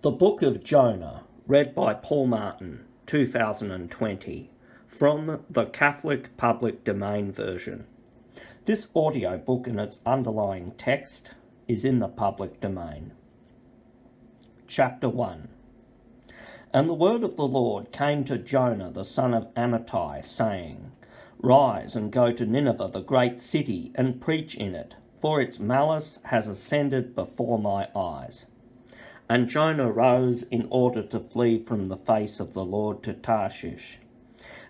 The Book of Jonah, read by Paul Martin, 2020, from the Catholic Public Domain version. This audiobook and its underlying text is in the public domain. Chapter 1. And the word of the Lord came to Jonah the son of Amittai, saying, Rise and go to Nineveh, the great city, and preach in it, for its malice has ascended before my eyes. And Jonah rose in order to flee from the face of the Lord to Tarshish.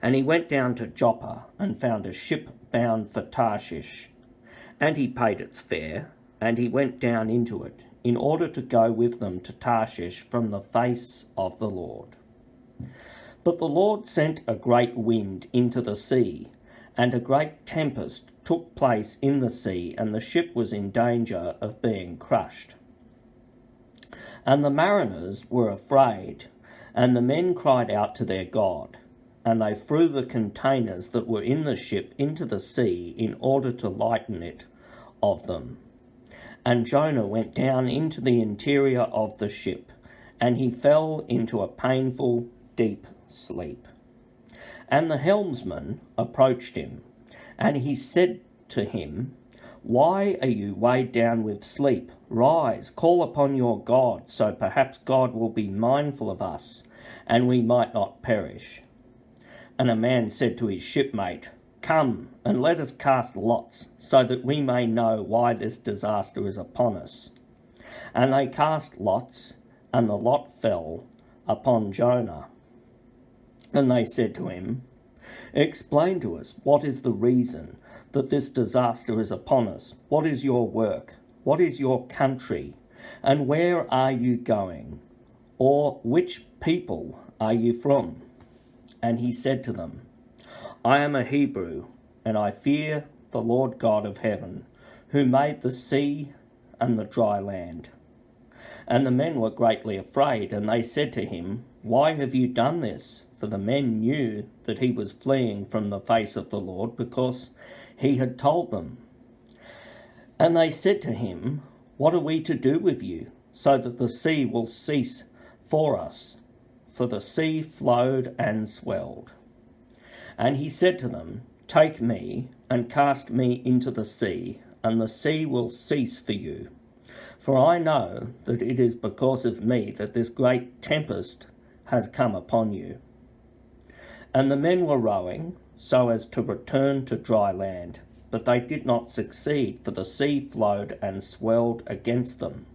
And he went down to Joppa and found a ship bound for Tarshish. And he paid its fare, and he went down into it, in order to go with them to Tarshish from the face of the Lord. But the Lord sent a great wind into the sea, and a great tempest took place in the sea, and the ship was in danger of being crushed. And the mariners were afraid, and the men cried out to their God, and they threw the containers that were in the ship into the sea in order to lighten it of them. And Jonah went down into the interior of the ship, and he fell into a painful, deep sleep. And the helmsman approached him, and he said to him, Why are you weighed down with sleep? Rise, call upon your God, so perhaps God will be mindful of us, and we might not perish. And a man said to his shipmate, Come, and let us cast lots, so that we may know why this disaster is upon us. And they cast lots, and the lot fell upon Jonah. And they said to him, Explain to us, what is the reason that this disaster is upon us? What is your work? What is your country? And where are you going? Or which people are you from? And he said to them, I am a Hebrew, and I fear the Lord God of heaven, who made the sea and the dry land. And the men were greatly afraid, and they said to him, Why have you done this? For the men knew that he was fleeing from the face of the Lord, because he had told them. And they said to him, What are we to do with you, so that the sea will cease for us? For the sea flowed and swelled. And he said to them, Take me and cast me into the sea, and the sea will cease for you. For I know that it is because of me that this great tempest has come upon you. And the men were rowing so as to return to dry land, but they did not succeed, for the sea flowed and swelled against them.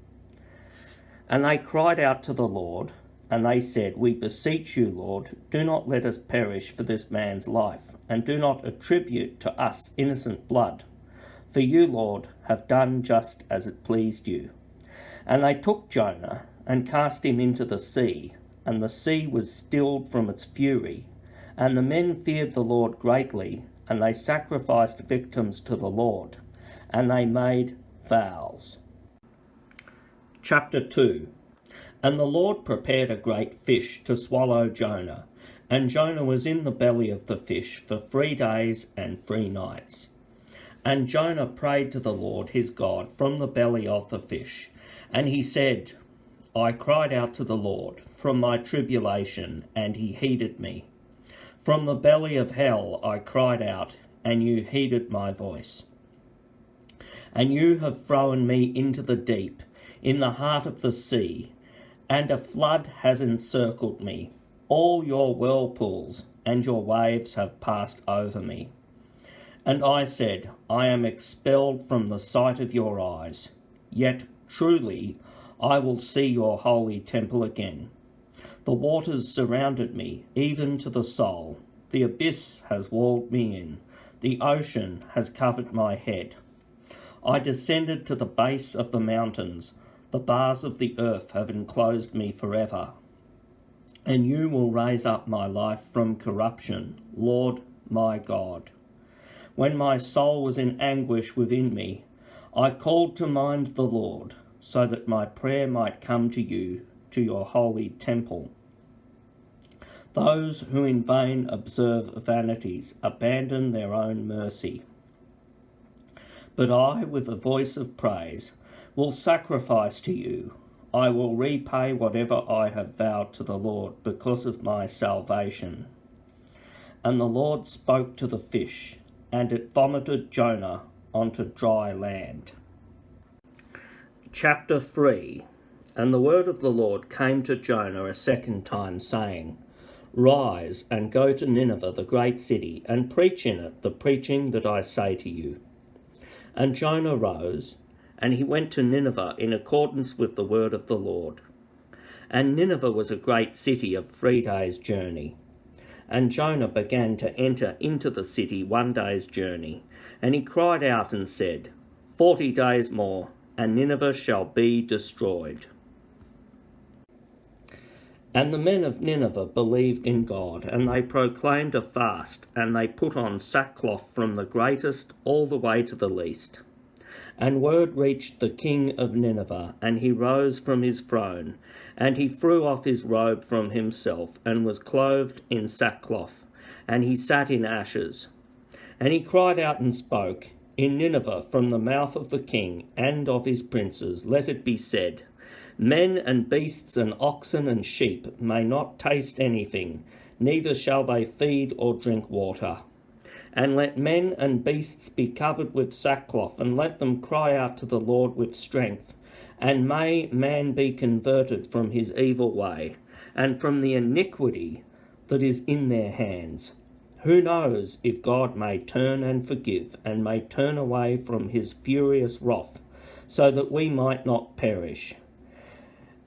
And they cried out to the Lord, and they said, We beseech you, Lord, do not let us perish for this man's life, and do not attribute to us innocent blood. For you, Lord, have done just as it pleased you. And they took Jonah and cast him into the sea, and the sea was stilled from its fury. And the men feared the Lord greatly, and they sacrificed victims to the Lord, and they made vows. Chapter 2. And the Lord prepared a great fish to swallow Jonah, and Jonah was in the belly of the fish for 3 days and 3 nights. And Jonah prayed to the Lord his God from the belly of the fish, and he said, I cried out to the Lord from my tribulation, and he heeded me. From the belly of hell I cried out, and you heeded my voice. And you have thrown me into the deep, in the heart of the sea, and a flood has encircled me. All your whirlpools and your waves have passed over me. And I said, I am expelled from the sight of your eyes. Yet truly I will see your holy temple again. The waters surrounded me, even to the soul. The abyss has walled me in. The ocean has covered my head. I descended to the base of the mountains. The bars of the earth have enclosed me forever. And you will raise up my life from corruption, Lord my God. When my soul was in anguish within me, I called to mind the Lord, so that my prayer might come to you, to your holy temple. Those who in vain observe vanities abandon their own mercy. But I, with a voice of praise, will sacrifice to you. I will repay whatever I have vowed to the Lord because of my salvation." And the Lord spoke to the fish, and it vomited Jonah onto dry land. Chapter 3. And the word of the Lord came to Jonah a second time, saying, "Rise and go to Nineveh, the great city, and preach in it the preaching that I say to you." And Jonah rose, and he went to Nineveh in accordance with the word of the Lord. And Nineveh was a great city of 3 days' journey. And Jonah began to enter into the city 1 day's journey. And he cried out and said, 40 days more, and Nineveh shall be destroyed. And the men of Nineveh believed in God, and they proclaimed a fast, and they put on sackcloth from the greatest all the way to the least. And word reached the king of Nineveh, and he rose from his throne, and he threw off his robe from himself, and was clothed in sackcloth, and he sat in ashes. And he cried out and spoke, "In Nineveh, from the mouth of the king and of his princes, let it be said, men and beasts and oxen and sheep may not taste anything, neither shall they feed or drink water. And let men and beasts be covered with sackcloth, and let them cry out to the Lord with strength. And may man be converted from his evil way, and from the iniquity that is in their hands. Who knows if God may turn and forgive, and may turn away from his furious wrath, so that we might not perish."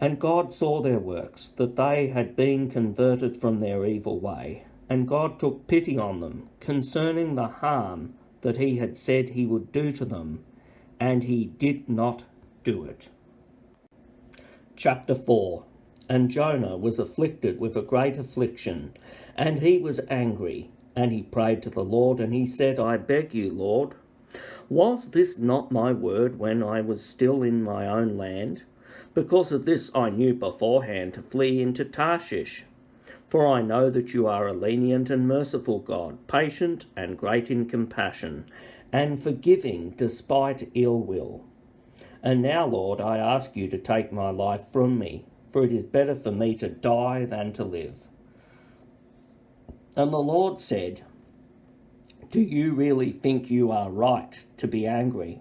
And God saw their works, that they had been converted from their evil way. And God took pity on them, concerning the harm that he had said he would do to them, and he did not do it. Chapter 4. And Jonah was afflicted with a great affliction, and he was angry, and he prayed to the Lord, and he said, "I beg you, Lord, was this not my word when I was still in my own land? Because of this I knew beforehand to flee into Tarshish. For I know that you are a lenient and merciful God, patient and great in compassion, and forgiving despite ill will. And now, Lord, I ask you to take my life from me, for it is better for me to die than to live." And the Lord said, "Do you really think you are right to be angry?"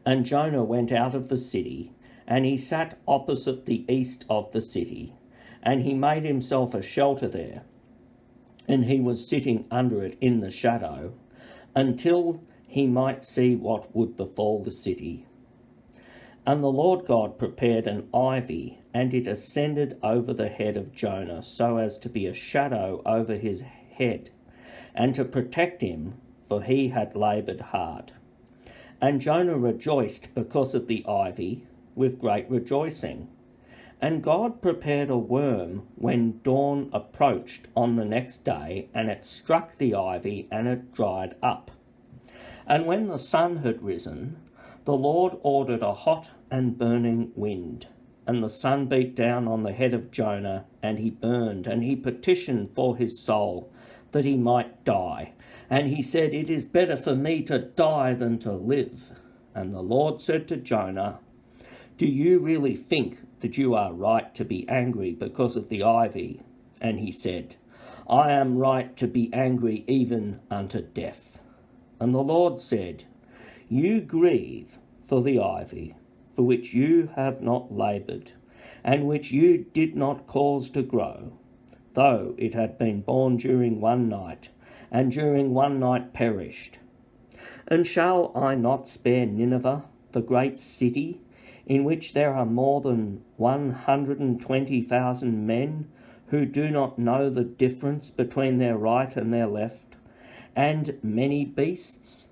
And Jonah went out of the city, and he sat opposite the east of the city, and he made himself a shelter there, and he was sitting under it in the shadow, until he might see what would befall the city. And the Lord God prepared an ivy, and it ascended over the head of Jonah, so as to be a shadow over his head, and to protect him, for he had laboured hard. And Jonah rejoiced because of the ivy, with great rejoicing. And God prepared a worm when dawn approached on the next day, and it struck the ivy, and it dried up. And when the sun had risen, the Lord ordered a hot and burning wind, and the sun beat down on the head of Jonah, and he burned, and he petitioned for his soul, that he might die. And he said, "It is better for me to die than to live." And the Lord said to Jonah, "Do you really think that you are right to be angry because of the ivy?" And he said, "I am right to be angry even unto death." And the Lord said, "You grieve for the ivy, for which you have not laboured, and which you did not cause to grow, though it had been born during 1 night, and during 1 night perished. And shall I not spare Nineveh, the great city, in which there are more than 120,000 men who do not know the difference between their right and their left, and many beasts?"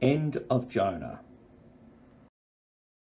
End of Jonah.